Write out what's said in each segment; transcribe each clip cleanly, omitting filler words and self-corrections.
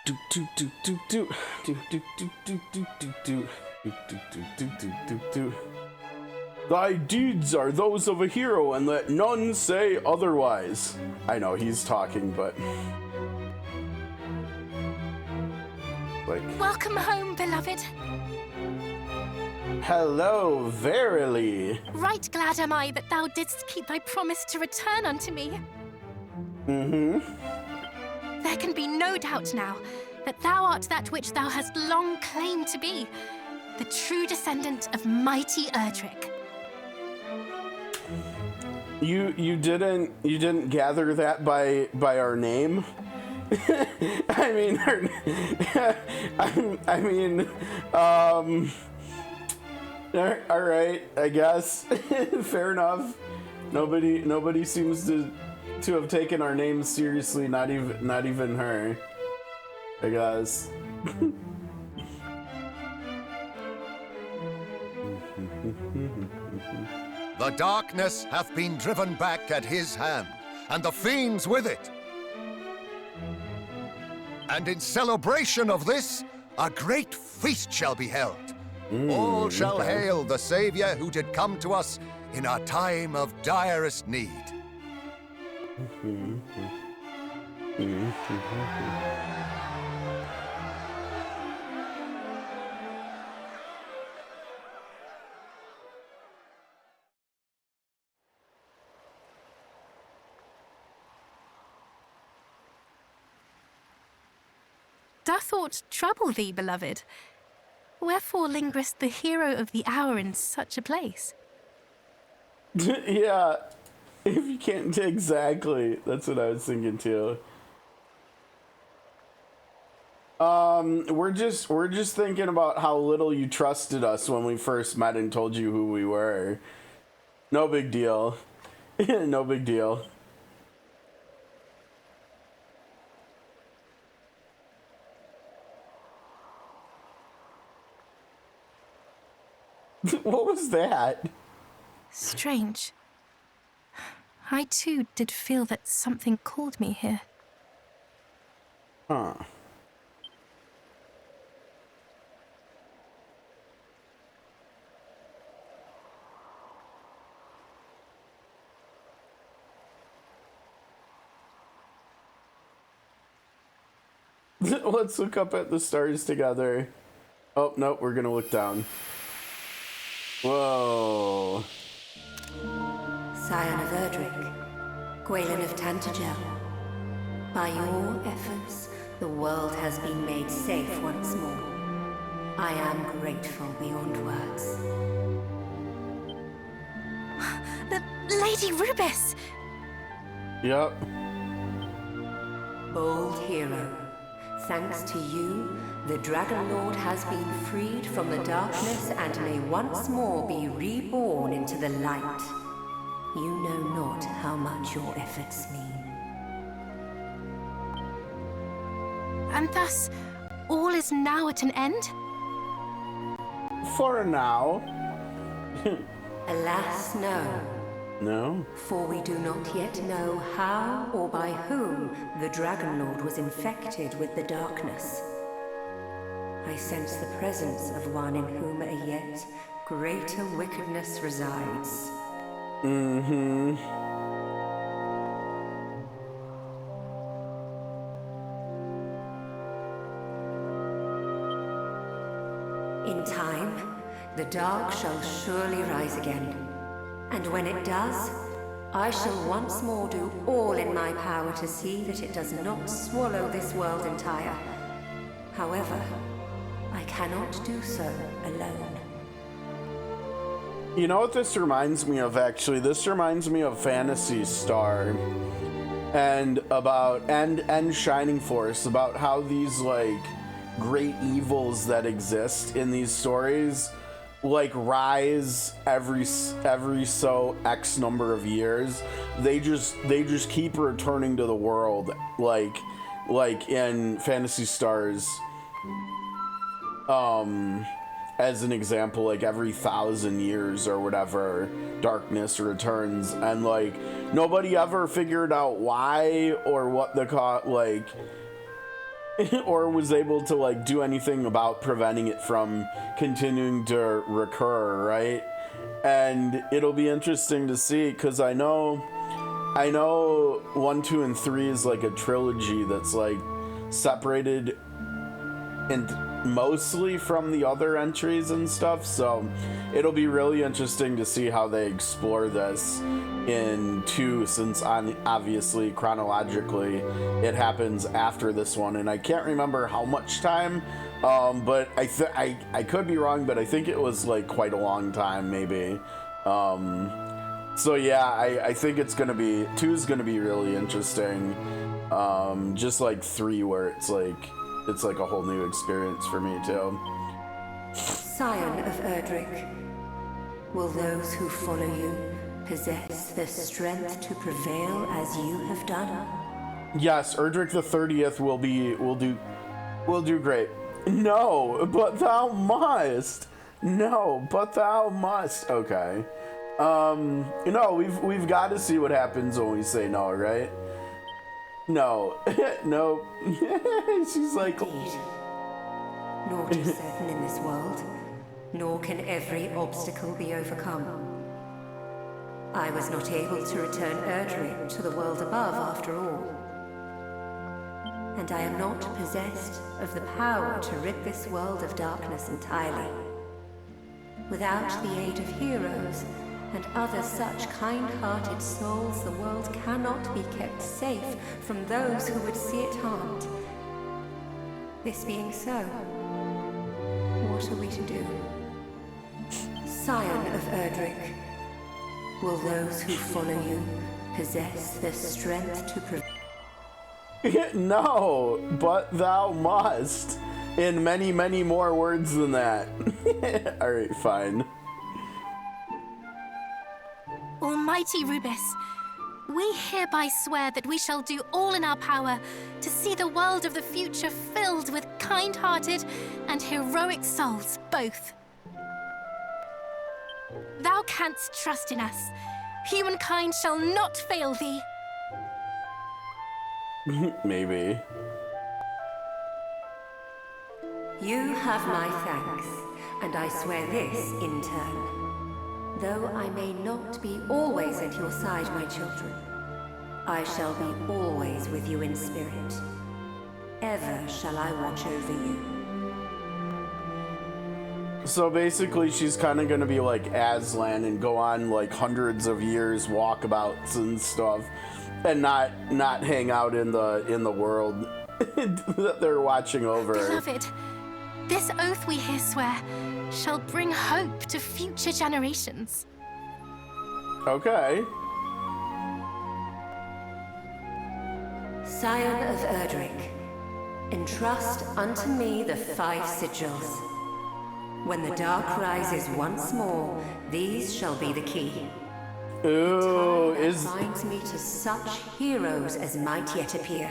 Do do do do do do do do do do do do do do do do do do. Thy deeds are those of a hero, and let none say otherwise. I know he's talking, but like. Welcome home, beloved. Hello, verily. Right glad am I that thou didst keep thy promise to return unto me. There can be no doubt now that thou art that which thou hast long claimed to be, the true descendant of mighty Erdrick. You didn't gather that by our name? I mean, all right, I guess. Fair enough. Nobody seems to have taken our name seriously, not even her, I guess. The darkness hath been driven back at his hand, and the fiends with it. And in celebration of this, a great feast shall be held. All shall hail the Savior who did come to us in our time of direst need. Doth aught trouble thee, beloved? Wherefore lingerest the hero of the hour in such a place? Yeah, if you can't exactly, that's what I was thinking too. We're just thinking about how little you trusted us when we first met and told you who we were. No big deal. No big deal. What was that? Strange. I too did feel that something called me here. Huh. Let's look up at the stars together. Oh, no, we're gonna look down. Whoa. Scion of Erdrick, Gwaelin of Tantagel. By your efforts, the world has been made safe once more. I am grateful beyond words. The Lady Rubis! Yep. Bold hero, thanks to you, the Dragon Lord has been freed from the darkness and may once more be reborn into the light. You know not how much your efforts mean. And thus, all is now at an end? For now. Alas, no. No? For we do not yet know how or by whom the Dragon Lord was infected with the darkness. I sense the presence of one in whom a yet greater wickedness resides. Mm-hmm. In time, the dark shall surely rise again. And when it does, I shall once more do all in my power to see that it does not swallow this world entire. However, I cannot do so alone. You know what this reminds me of, actually? This reminds me of Phantasy Star and Shining Force, about how these, like, great evils that exist in these stories, like, rise every so X number of years. They just keep returning to the world, like in Phantasy Stars. As an example, like every 1,000 years or whatever, darkness returns, and like nobody ever figured out why or what the or was able to like do anything about preventing it from continuing to recur, right? And it'll be interesting to see, because I know 1, 2, and 3 is like a trilogy that's like separated and mostly from the other entries and stuff, so it'll be really interesting to see how they explore this in 2, since obviously chronologically it happens after this one, and I can't remember how much time, but I could be wrong, but I think it was like quite a long time, maybe. So yeah, I think it's gonna be 2 is gonna be really interesting, just like 3, where it's like a whole new experience for me too. Scion of Erdrick, will those who follow you possess the strength to prevail as you have done? Yes, Erdrick the 30th will do great. No, but thou must. No, but thou must. Okay. No, we've got to see what happens when we say no, right? No. No. She's like... Naught is certain in this world, nor can every obstacle be overcome. I was not able to return Erdrick to the world above after all. And I am not possessed of the power to rid this world of darkness entirely. Without the aid of heroes and other such kind-hearted souls, the world cannot be kept safe from those who would see it harmed. This being so, what are we to do? Scion of Erdrick, will those who follow you possess the strength to prevent? No, but thou must. In many, many more words than that. Alright, fine. Almighty Rubis, we hereby swear that we shall do all in our power to see the world of the future filled with kind-hearted and heroic souls both. Thou canst trust in us. Humankind shall not fail thee. Maybe. You have my thanks, and I swear this in turn. Though I may not be always at your side, my children, I shall be always with you in spirit. Ever shall I watch over you. So basically she's kind of going to be like Aslan and go on like hundreds of years walkabouts and stuff, and not hang out in the world that they're watching over. Beloved, this oath we here swear shall bring hope to future generations. Okay. Scion of Erdrick, entrust unto me the 5 sigils. When the dark rises once more, these shall be the key. Ooh, binds me to such heroes as might yet appear.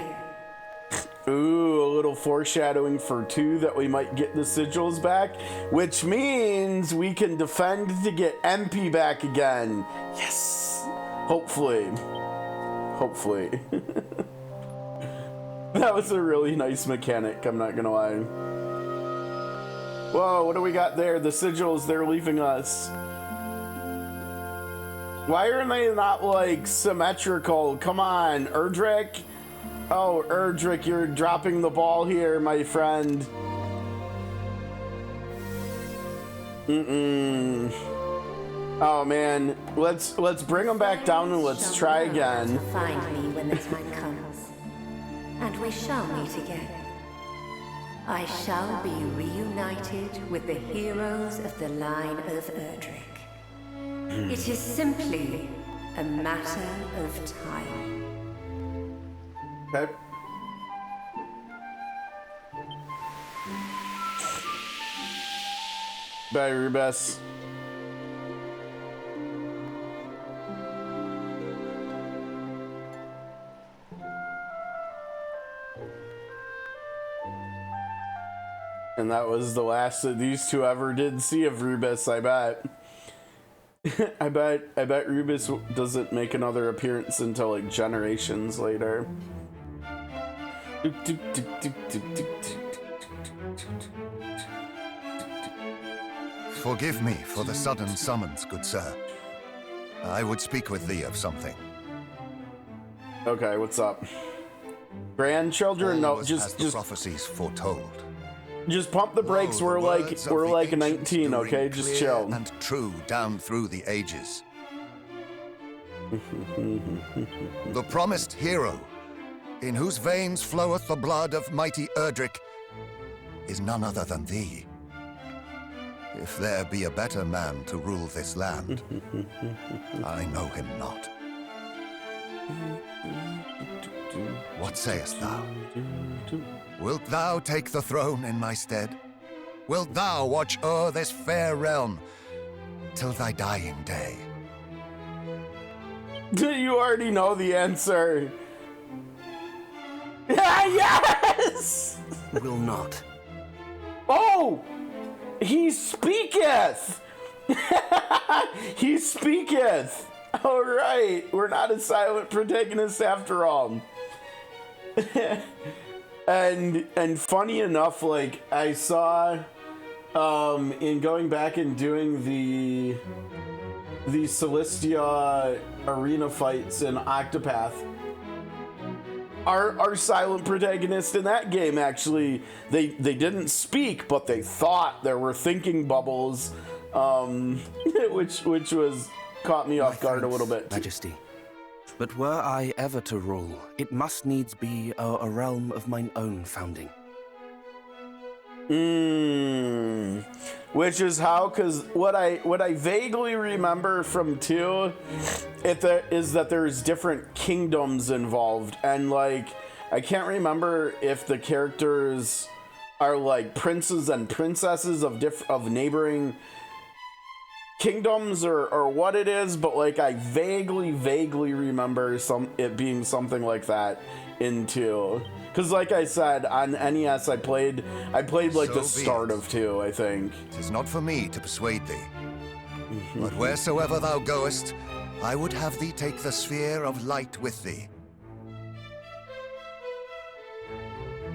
Ooh, a little foreshadowing for 2 that we might get the sigils back, which means we can defend to get MP back again. Yes! Hopefully. Hopefully. That was a really nice mechanic, I'm not gonna lie. Whoa, what do we got there? The sigils, they're leaving us. Why are they not, like, symmetrical? Come on, Erdrick. Oh, Erdrick, you're dropping the ball here, my friend. Oh, man. Let's bring them back down and let's try again. Find me when the time comes, and we shall meet again. I shall be reunited with the heroes of the line of Erdrick. It is simply a matter of time. Okay. Bye, Rubis. And that was the last that these 2 ever did see of Rubis, I bet. I bet Rubis doesn't make another appearance until like generations later. Forgive me for the sudden summons, good sir. I would speak with thee of something. Okay, what's up? Grandchildren? No, As just the prophecies foretold. just pump the brakes. Lo, We're the like words of we're the like ancients 19, do okay? ring Just clear chill. and true down through the ages. The promised hero, in whose veins floweth the blood of mighty Erdrick, is none other than thee. If there be a better man to rule this land, I know him not. What sayest thou? Wilt thou take the throne in my stead? Wilt thou watch o'er this fair realm till thy dying day? You already know the answer. Yeah, yes! Will not. Oh! He speaketh! He speaketh! Alright, we're not a silent protagonist after all. and funny enough, like, I saw in going back and doing the Celestia arena fights in Octopath, our silent protagonist in that game, actually, they didn't speak, but they thought. There were thinking bubbles, which was caught me off guard a little bit. Majesty. But were I ever to rule, it must needs be a realm of mine own founding. Which is how, because what I vaguely remember from 2 is that there's different kingdoms involved, and like I can't remember if the characters are like princes and princesses of neighboring kingdoms or what it is, but like I vaguely remember it being something like that in 2. Because like I said, on NES I played like So the be start it. of 2, I think. 'Tis not for me to persuade thee. But wheresoever thou goest, I would have thee take the sphere of light with thee.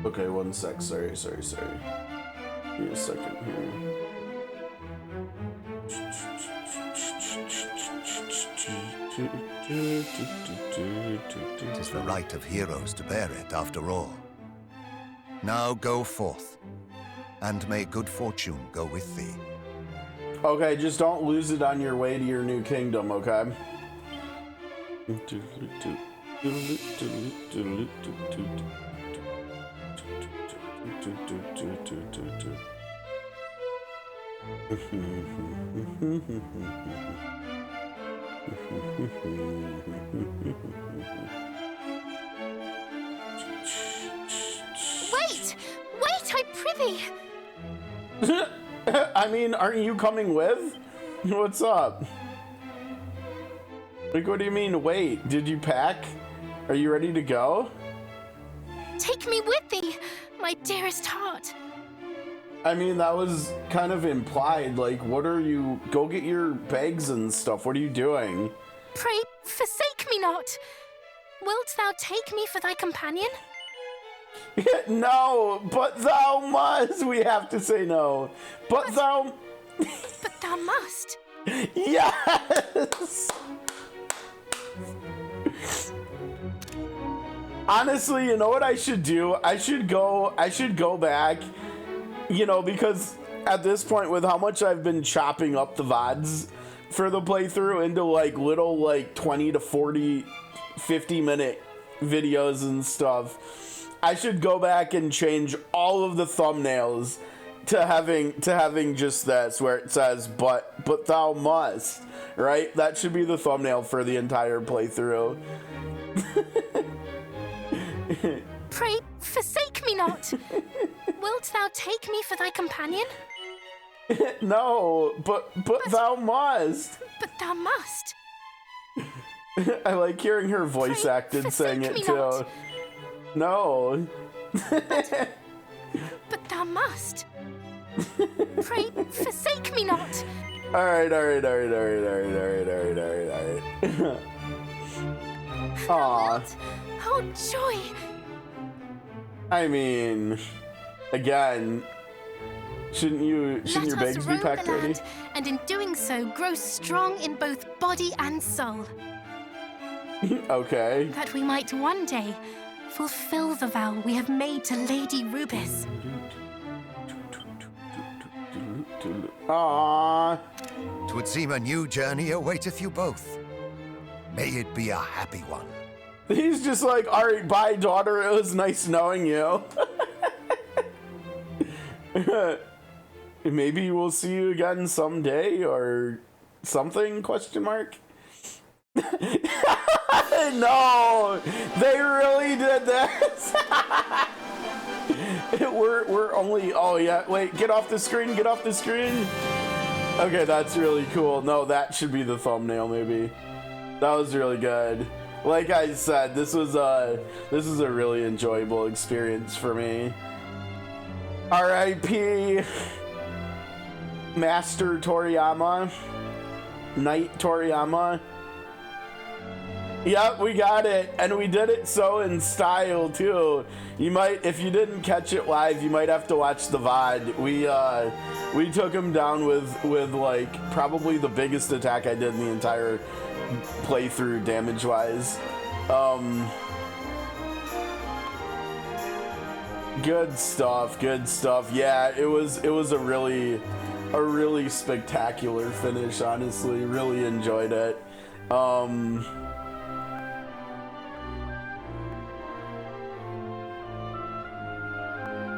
Okay, one sec. Sorry. Give me a second here. Tis the right of heroes to bear it, after all. Now go forth, and may good fortune go with thee. Okay, just don't lose it on your way to your new kingdom, okay? Wait! Wait, I prithee! I mean, aren't you coming with? What's up? Like, what do you mean, wait? Did you pack? Are you ready to go? Take me with thee, my dearest heart. I mean, that was kind of implied. Like, what are you... Go get your bags and stuff. What are you doing? Pray, forsake me not. Wilt thou take me for thy companion? No, but thou must. We have to say no. But thou... But thou must. Yes! Honestly, you know what I should do? I should go back, you know, because at this point, with how much I've been chopping up the VODs for the playthrough into like little like 20 to 40, 50-minute videos and stuff, I should go back and change all of the thumbnails to having just this, where it says but thou must, right? That should be the thumbnail for the entire playthrough. Pray, forsake me not. Wilt thou take me for thy companion? No, but thou must. But thou must. I like hearing her voice Pray, acted saying forsake it me too. not. No. But thou must. Pray, forsake me not. All right. Thou Aw. wilt? Oh, joy! I mean, again, shouldn't your bags be packed ready? And in doing so, grow strong in both body and soul. Okay. That we might one day fulfill the vow we have made to Lady Rubis. Aww. 'Twould seem a new journey awaiteth you both. May it be a happy one. He's just like, all right, bye, daughter. It was nice knowing you. Maybe we'll see you again someday or something, question mark? No, they really did this. We're only, oh yeah, wait, get off the screen, get off the screen. Okay, that's really cool. No, that should be the thumbnail maybe. That was really good. Like I said, this is a really enjoyable experience for me. R.I.P. Master Toriyama, Knight Toriyama. Yep, we got it, and we did it so in style too. You might, if you didn't catch it live, you might have to watch the VOD. We took him down with like probably the biggest attack I did in the entire playthrough damage-wise. Good stuff, good stuff. Yeah, it was a really spectacular finish, honestly. Really enjoyed it.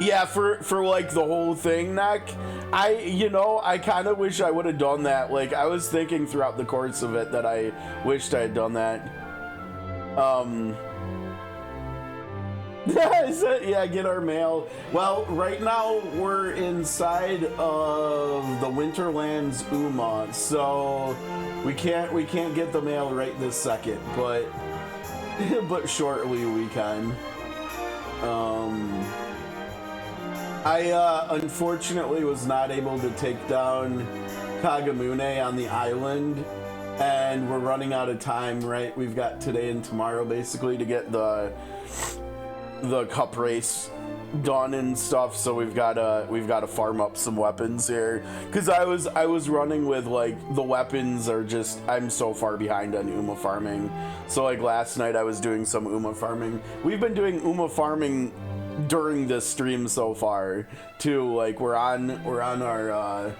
Yeah, for like the whole thing, Neck, I kind of wish I would have done that. Like, I was thinking throughout the course of it that I wished I had done that. Yeah, get our mail. Well, right now we're inside of the Winterlands Uma, so we can't get the mail right this second, but shortly we can. I unfortunately was not able to take down Kagamune on the island, and we're running out of time, right? We've got today and tomorrow basically to get the cup race done and stuff, so we've got to farm up some weapons here, because I was running with, like, the weapons are just, I'm so far behind on Uma farming. So like last night I was doing some Uma farming. We've been doing Uma farming during this stream so far too. Like, we're on our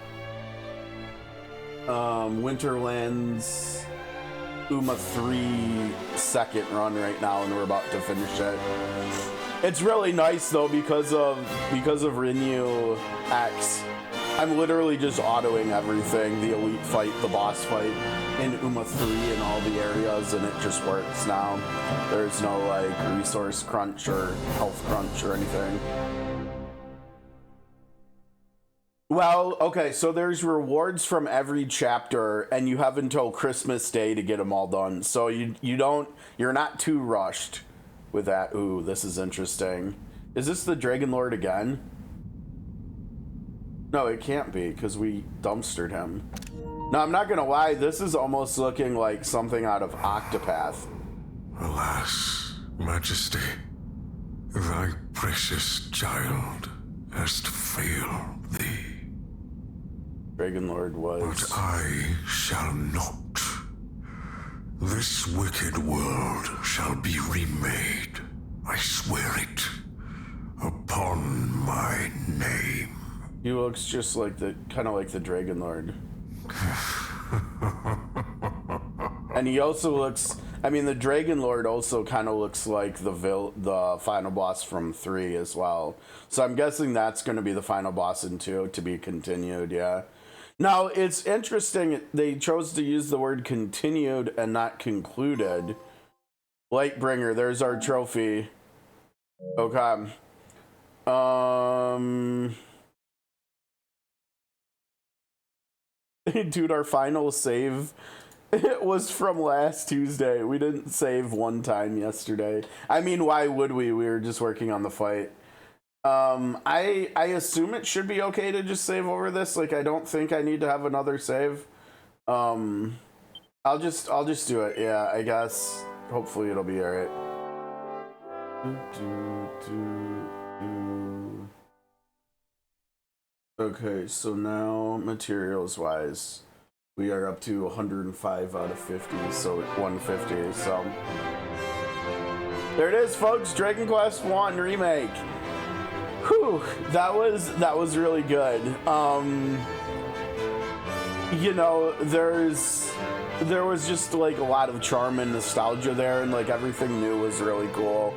Winterlands Uma 3 second run right now, and we're about to finish it. It's really nice though, because of Renew X. I'm literally just autoing everything, the elite fight, the boss fight in Uma 3 in all the areas, and it just works now. There's no like resource crunch or health crunch or anything. Well, okay, so there's rewards from every chapter, and you have until Christmas Day to get them all done. So you're not too rushed with that. Ooh, this is interesting. Is this the Dragon Lord again? No, it can't be, because we dumpstered him. No, I'm not gonna lie, this is almost looking like something out of Octopath. Alas, Majesty, thy precious child hast failed thee. Dragon Lord was... But I shall not. This wicked world shall be remade. I swear it. Upon my name. He looks just like kind of like the Dragon Lord. And he also looks, I mean, the Dragon Lord also kind of looks like the final boss from 3 as well. So I'm guessing that's going to be the final boss in 2 to be continued, yeah. Now, it's interesting, they chose to use the word continued and not concluded. Lightbringer, there's our trophy. Okay. Dude, our final save, it was from last Tuesday. We didn't save one time yesterday. I mean, why would we? We were just working on the fight. I assume it should be okay to just save over this. Like, I don't think I need to have another save. I'll just do it. Yeah, I guess. Hopefully it'll be alright. Okay, so now materials wise, we are up to 105 out of 50, so 150. So there it is, folks. Dragon Quest 1 remake. Whew, that was really good. You know, there was just like a lot of charm and nostalgia there, and like everything new was really cool.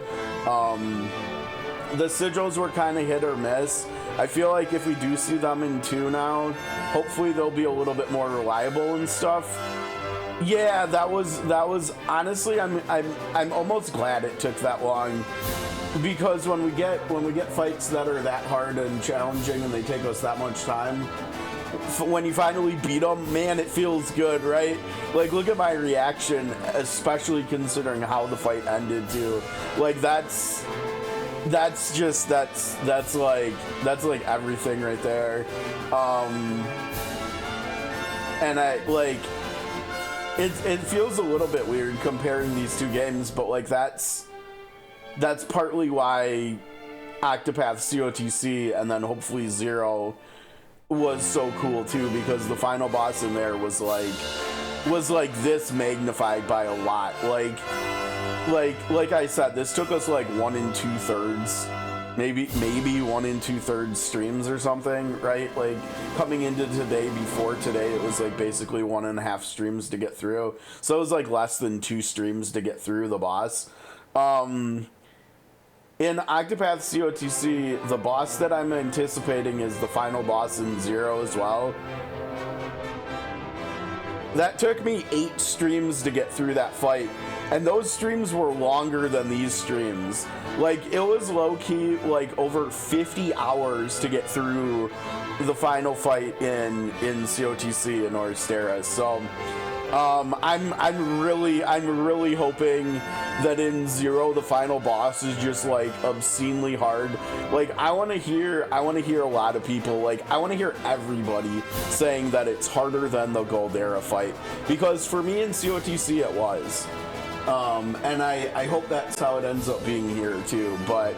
The sigils were kind of hit or miss. I feel like if we do see them in 2 now, hopefully they'll be a little bit more reliable and stuff. Yeah, that was honestly, I'm almost glad it took that long, because when we get fights that are that hard and challenging and they take us that much time, when you finally beat them, man, it feels good, right? Like, look at my reaction, especially considering how the fight ended too. Like, that's like everything right there. And I like it feels a little bit weird comparing these 2 games, but like that's partly why Octopath COTC and then hopefully 0 was so cool too, because the final boss in there was like this magnified by a lot. Like I said, this took us like 1 2/3, maybe 1 2/3 streams or something, right? Like coming into today, before today, it was like basically 1.5 streams to get through. So it was like less than 2 streams to get through the boss. In Octopath COTC, the boss that I'm anticipating is the final boss in 0 as well. That took me 8 streams to get through that fight, and those streams were longer than these streams. Like, it was low-key like over 50 hours to get through the final fight in COTC in Orstera. So I'm really hoping that in 0 the final boss is just like obscenely hard. Like, I want to hear a lot of people, like I want to hear everybody saying that it's harder than the Goldera fight, because for me in COTC it was. And I hope that's how it ends up being here too. But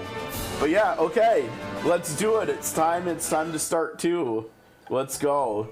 yeah, okay, let's do it. It's time to start 2. Let's go.